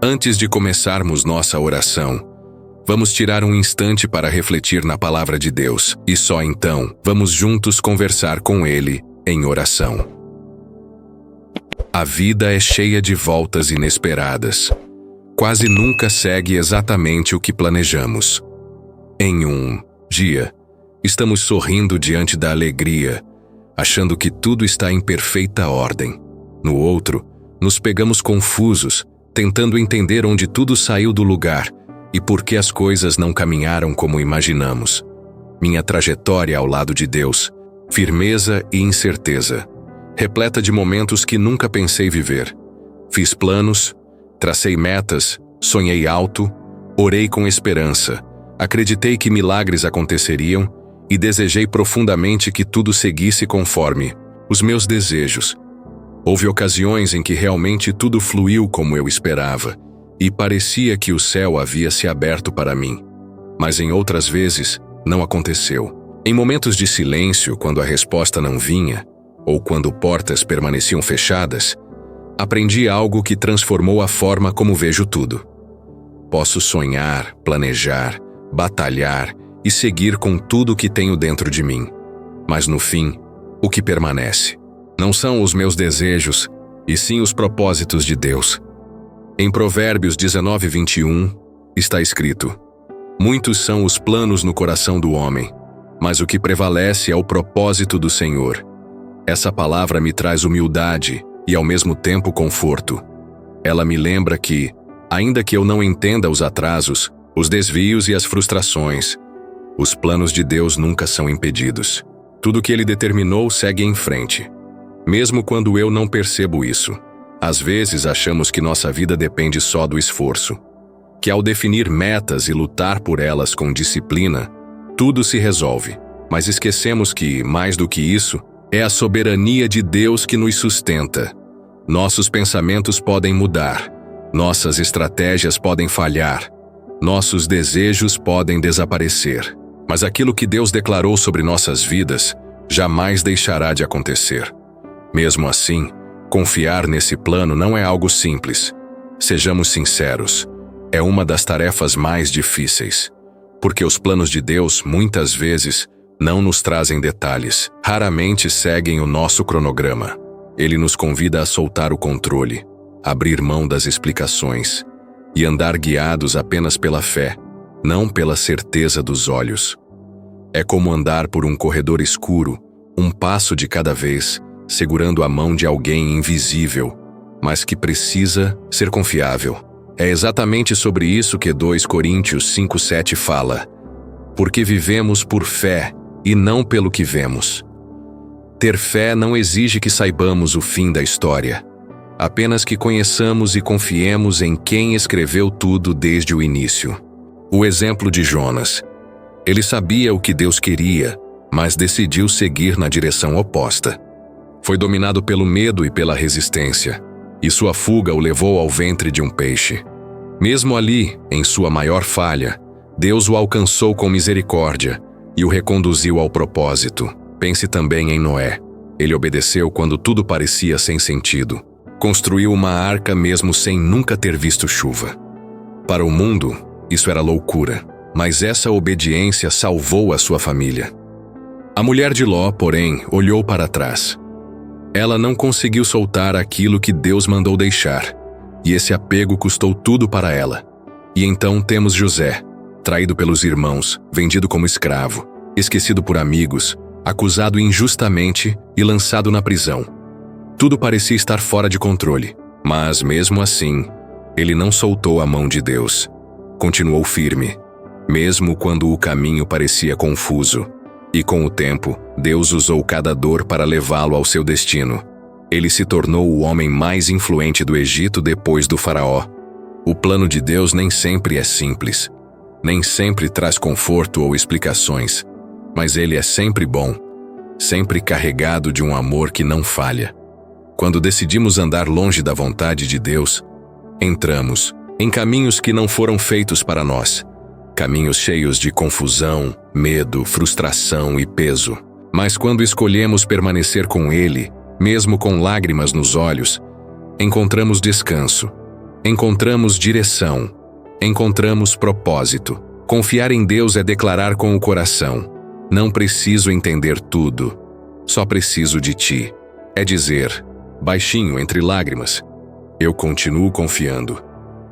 Antes de começarmos nossa oração, vamos tirar um instante para refletir na palavra de Deus e só então vamos juntos conversar com Ele em oração. A vida é cheia de voltas inesperadas. Quase nunca segue exatamente o que planejamos. Em um dia, estamos sorrindo diante da alegria, achando que tudo está em perfeita ordem. No outro, nos pegamos confusos, tentando entender onde tudo saiu do lugar e por que as coisas não caminharam como imaginamos. Minha trajetória ao lado de Deus, firmeza e incerteza, repleta de momentos que nunca pensei viver. Fiz planos, tracei metas, sonhei alto, orei com esperança, acreditei que milagres aconteceriam e desejei profundamente que tudo seguisse conforme os meus desejos. Houve ocasiões em que realmente tudo fluiu como eu esperava e parecia que o céu havia se aberto para mim. Mas em outras vezes, não aconteceu. Em momentos de silêncio, quando a resposta não vinha, ou quando portas permaneciam fechadas, aprendi algo que transformou a forma como vejo tudo. Posso sonhar, planejar, batalhar e seguir com tudo que tenho dentro de mim. Mas no fim, o que permanece não são os meus desejos, e sim os propósitos de Deus. Em Provérbios 19:21, está escrito: muitos são os planos no coração do homem, mas o que prevalece é o propósito do Senhor. Essa palavra me traz humildade e ao mesmo tempo conforto. Ela me lembra que, ainda que eu não entenda os atrasos, os desvios e as frustrações, os planos de Deus nunca são impedidos. Tudo que Ele determinou segue em frente. Mesmo quando eu não percebo isso, às vezes achamos que nossa vida depende só do esforço, que ao definir metas e lutar por elas com disciplina, tudo se resolve, mas esquecemos que, mais do que isso, é a soberania de Deus que nos sustenta. Nossos pensamentos podem mudar, nossas estratégias podem falhar, nossos desejos podem desaparecer, mas aquilo que Deus declarou sobre nossas vidas jamais deixará de acontecer. Mesmo assim, confiar nesse plano não é algo simples. Sejamos sinceros, é uma das tarefas mais difíceis, porque os planos de Deus, muitas vezes, não nos trazem detalhes, raramente seguem o nosso cronograma. Ele nos convida a soltar o controle, abrir mão das explicações e andar guiados apenas pela fé, não pela certeza dos olhos. É como andar por um corredor escuro, um passo de cada vez, segurando a mão de alguém invisível, mas que precisa ser confiável. É exatamente sobre isso que 2 Coríntios 5:7 fala: porque vivemos por fé e não pelo que vemos. Ter fé não exige que saibamos o fim da história, apenas que conheçamos e confiemos em quem escreveu tudo desde o início. O exemplo de Jonas. Ele sabia o que Deus queria, mas decidiu seguir na direção oposta. Foi dominado pelo medo e pela resistência, e sua fuga o levou ao ventre de um peixe. Mesmo ali, em sua maior falha, Deus o alcançou com misericórdia e o reconduziu ao propósito. Pense também em Noé. Ele obedeceu quando tudo parecia sem sentido. Construiu uma arca mesmo sem nunca ter visto chuva. Para o mundo, isso era loucura, mas essa obediência salvou a sua família. A mulher de Ló, porém, olhou para trás. Ela não conseguiu soltar aquilo que Deus mandou deixar, e esse apego custou tudo para ela. E então temos José, traído pelos irmãos, vendido como escravo, esquecido por amigos, acusado injustamente e lançado na prisão. Tudo parecia estar fora de controle, mas mesmo assim, ele não soltou a mão de Deus. Continuou firme, mesmo quando o caminho parecia confuso. E com o tempo, Deus usou cada dor para levá-lo ao seu destino. Ele se tornou o homem mais influente do Egito depois do faraó. O plano de Deus nem sempre é simples, nem sempre traz conforto ou explicações, mas ele é sempre bom, sempre carregado de um amor que não falha. Quando decidimos andar longe da vontade de Deus, entramos em caminhos que não foram feitos para nós, caminhos cheios de confusão, medo, frustração e peso. Mas quando escolhemos permanecer com Ele, mesmo com lágrimas nos olhos, encontramos descanso. Encontramos direção. Encontramos propósito. Confiar em Deus é declarar com o coração: não preciso entender tudo, só preciso de ti. É dizer, baixinho entre lágrimas: eu continuo confiando.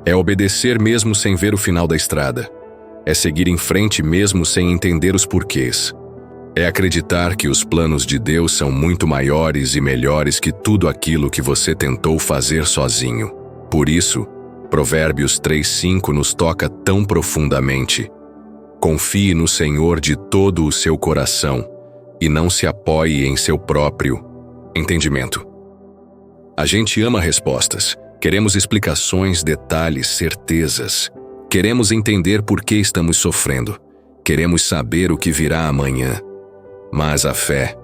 É obedecer mesmo sem ver o final da estrada. É seguir em frente mesmo sem entender os porquês. É acreditar que os planos de Deus são muito maiores e melhores que tudo aquilo que você tentou fazer sozinho. Por isso, Provérbios 3:5 nos toca tão profundamente. Confie no Senhor de todo o seu coração e não se apoie em seu próprio entendimento. A gente ama respostas. Queremos explicações, detalhes, certezas. Queremos entender por que estamos sofrendo. Queremos saber o que virá amanhã. Mas a fé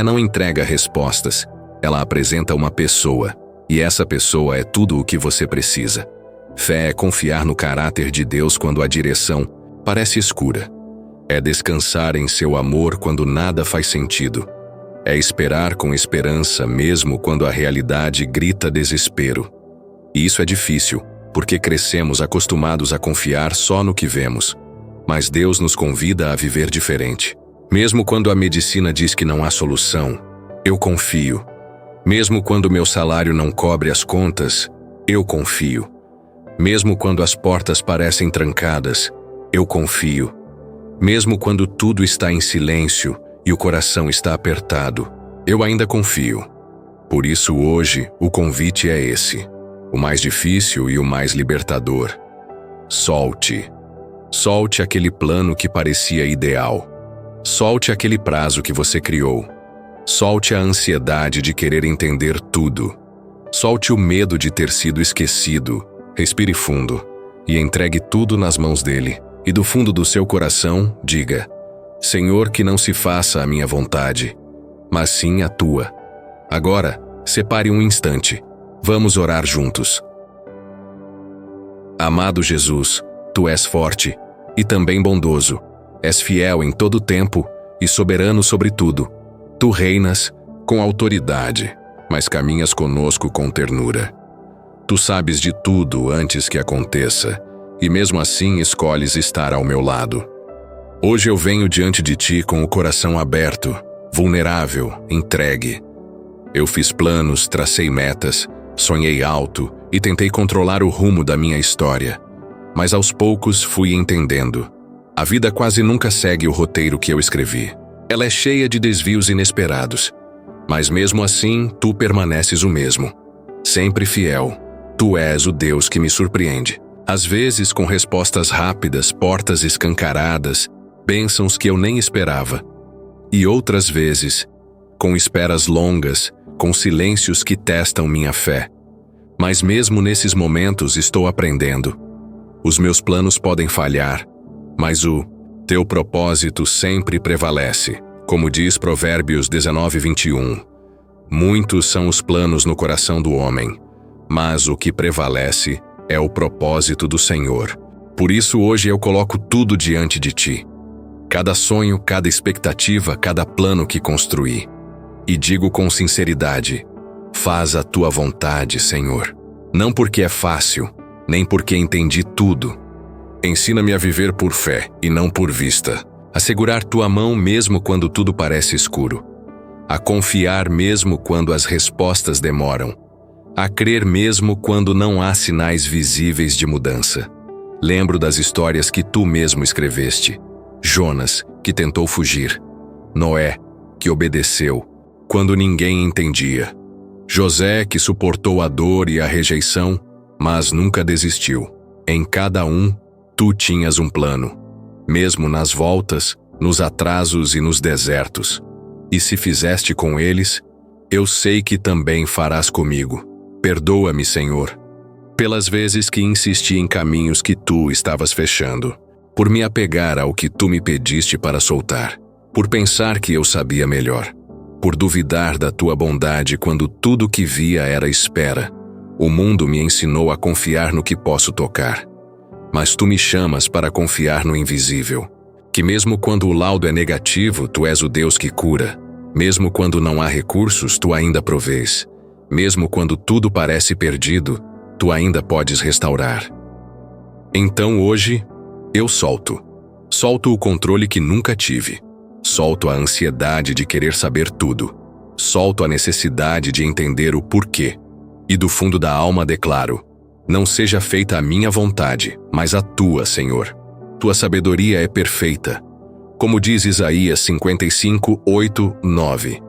não entrega respostas. Ela apresenta uma pessoa. E essa pessoa é tudo o que você precisa. Fé é confiar no caráter de Deus quando a direção parece escura. É descansar em seu amor quando nada faz sentido. É esperar com esperança mesmo quando a realidade grita desespero. E isso é difícil, porque crescemos acostumados a confiar só no que vemos. Mas Deus nos convida a viver diferente. Mesmo quando a medicina diz que não há solução, eu confio. Mesmo quando meu salário não cobre as contas, eu confio. Mesmo quando as portas parecem trancadas, eu confio. Mesmo quando tudo está em silêncio e o coração está apertado, eu ainda confio. Por isso hoje o convite é esse, o mais difícil e o mais libertador. Solte. Solte aquele plano que parecia ideal. Solte aquele prazo que você criou. Solte a ansiedade de querer entender tudo. Solte o medo de ter sido esquecido. Respire fundo e entregue tudo nas mãos dele. E do fundo do seu coração, diga: Senhor, que não se faça a minha vontade, mas sim a tua. Agora, separe um instante. Vamos orar juntos. Amado Jesus, tu és forte e também bondoso. És fiel em todo tempo e soberano sobre tudo. Tu reinas com autoridade, mas caminhas conosco com ternura. Tu sabes de tudo antes que aconteça, e mesmo assim escolhes estar ao meu lado. Hoje eu venho diante de ti com o coração aberto, vulnerável, entregue. Eu fiz planos, tracei metas, sonhei alto e tentei controlar o rumo da minha história. Mas aos poucos fui entendendo. A vida quase nunca segue o roteiro que eu escrevi. Ela é cheia de desvios inesperados. Mas mesmo assim, tu permaneces o mesmo. Sempre fiel. Tu és o Deus que me surpreende. Às vezes com respostas rápidas, portas escancaradas, bênçãos que eu nem esperava. E outras vezes, com esperas longas, com silêncios que testam minha fé. Mas mesmo nesses momentos estou aprendendo. Os meus planos podem falhar, mas o teu propósito sempre prevalece. Como diz Provérbios 19:21, muitos são os planos no coração do homem, mas o que prevalece é o propósito do Senhor. Por isso hoje eu coloco tudo diante de ti. Cada sonho, cada expectativa, cada plano que construí. E digo com sinceridade: faz a tua vontade, Senhor. Não porque é fácil, nem porque entendi tudo. Ensina-me a viver por fé e não por vista. A segurar tua mão mesmo quando tudo parece escuro. A confiar mesmo quando as respostas demoram. A crer mesmo quando não há sinais visíveis de mudança. Lembro das histórias que tu mesmo escreveste. Jonas, que tentou fugir. Noé, que obedeceu quando ninguém entendia. José, que suportou a dor e a rejeição, mas nunca desistiu. Em cada um, tu tinhas um plano, mesmo nas voltas, nos atrasos e nos desertos. E se fizeste com eles, eu sei que também farás comigo. Perdoa-me, Senhor, pelas vezes que insisti em caminhos que tu estavas fechando, por me apegar ao que tu me pediste para soltar, por pensar que eu sabia melhor, por duvidar da tua bondade quando tudo que via era espera. O mundo me ensinou a confiar no que posso tocar. Mas tu me chamas para confiar no invisível. Que mesmo quando o laudo é negativo, tu és o Deus que cura. Mesmo quando não há recursos, tu ainda provês. Mesmo quando tudo parece perdido, tu ainda podes restaurar. Então hoje, eu solto. Solto o controle que nunca tive. Solto a ansiedade de querer saber tudo. Solto a necessidade de entender o porquê. E do fundo da alma declaro: não seja feita a minha vontade, mas a tua, Senhor. Tua sabedoria é perfeita. Como diz Isaías 55, 8, 9.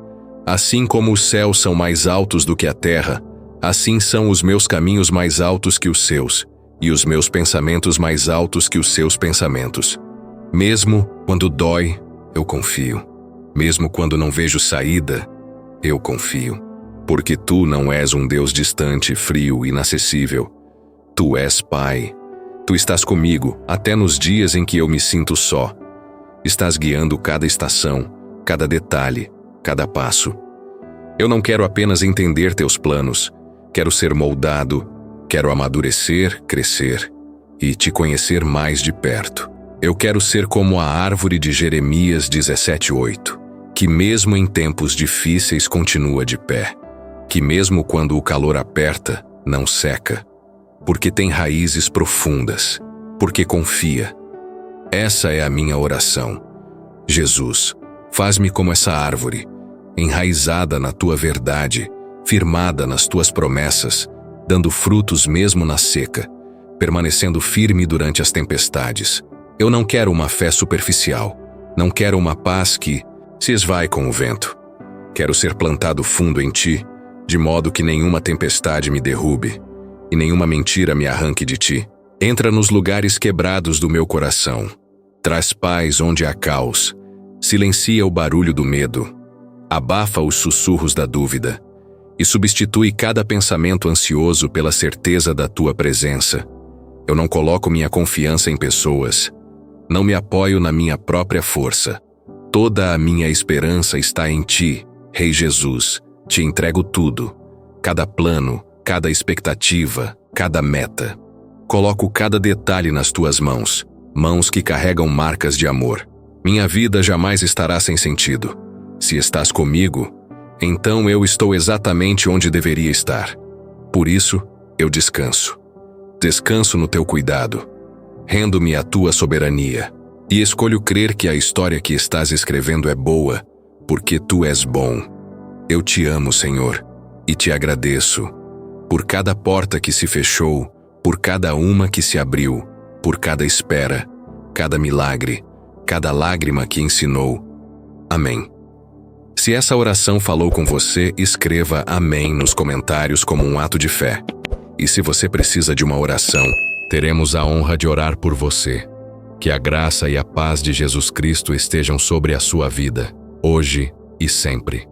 Assim como os céus são mais altos do que a terra, assim são os meus caminhos mais altos que os seus, e os meus pensamentos mais altos que os seus pensamentos. Mesmo quando dói, eu confio. Mesmo quando não vejo saída, eu confio. Porque tu não és um Deus distante, frio, inacessível. Tu és Pai. Tu estás comigo até nos dias em que eu me sinto só. Estás guiando cada estação, cada detalhe, cada passo. Eu não quero apenas entender teus planos. Quero ser moldado, quero amadurecer, crescer e te conhecer mais de perto. Eu quero ser como a árvore de Jeremias 17:8, que mesmo em tempos difíceis continua de pé, que mesmo quando o calor aperta, não seca, porque tem raízes profundas, porque confia. Essa é a minha oração. Jesus, faz-me como essa árvore, enraizada na tua verdade, firmada nas tuas promessas, dando frutos mesmo na seca, permanecendo firme durante as tempestades. Eu não quero uma fé superficial, não quero uma paz que se esvai com o vento. Quero ser plantado fundo em ti, de modo que nenhuma tempestade me derrube e nenhuma mentira me arranque de ti. Entra nos lugares quebrados do meu coração, traz paz onde há caos, silencia o barulho do medo, abafa os sussurros da dúvida e substitui cada pensamento ansioso pela certeza da tua presença. Eu não coloco minha confiança em pessoas, não me apoio na minha própria força. Toda a minha esperança está em ti, Rei Jesus. Te entrego tudo, cada plano, cada expectativa, cada meta. Coloco cada detalhe nas tuas mãos, mãos que carregam marcas de amor. Minha vida jamais estará sem sentido. Se estás comigo, então eu estou exatamente onde deveria estar. Por isso, eu descanso. Descanso no teu cuidado. Rendo-me à tua soberania. E escolho crer que a história que estás escrevendo é boa, porque tu és bom. Eu te amo, Senhor, e te agradeço por cada porta que se fechou, por cada uma que se abriu, por cada espera, cada milagre, cada lágrima que ensinou. Amém. Se essa oração falou com você, escreva amém nos comentários como um ato de fé. E se você precisa de uma oração, teremos a honra de orar por você. Que a graça e a paz de Jesus Cristo estejam sobre a sua vida, hoje e sempre.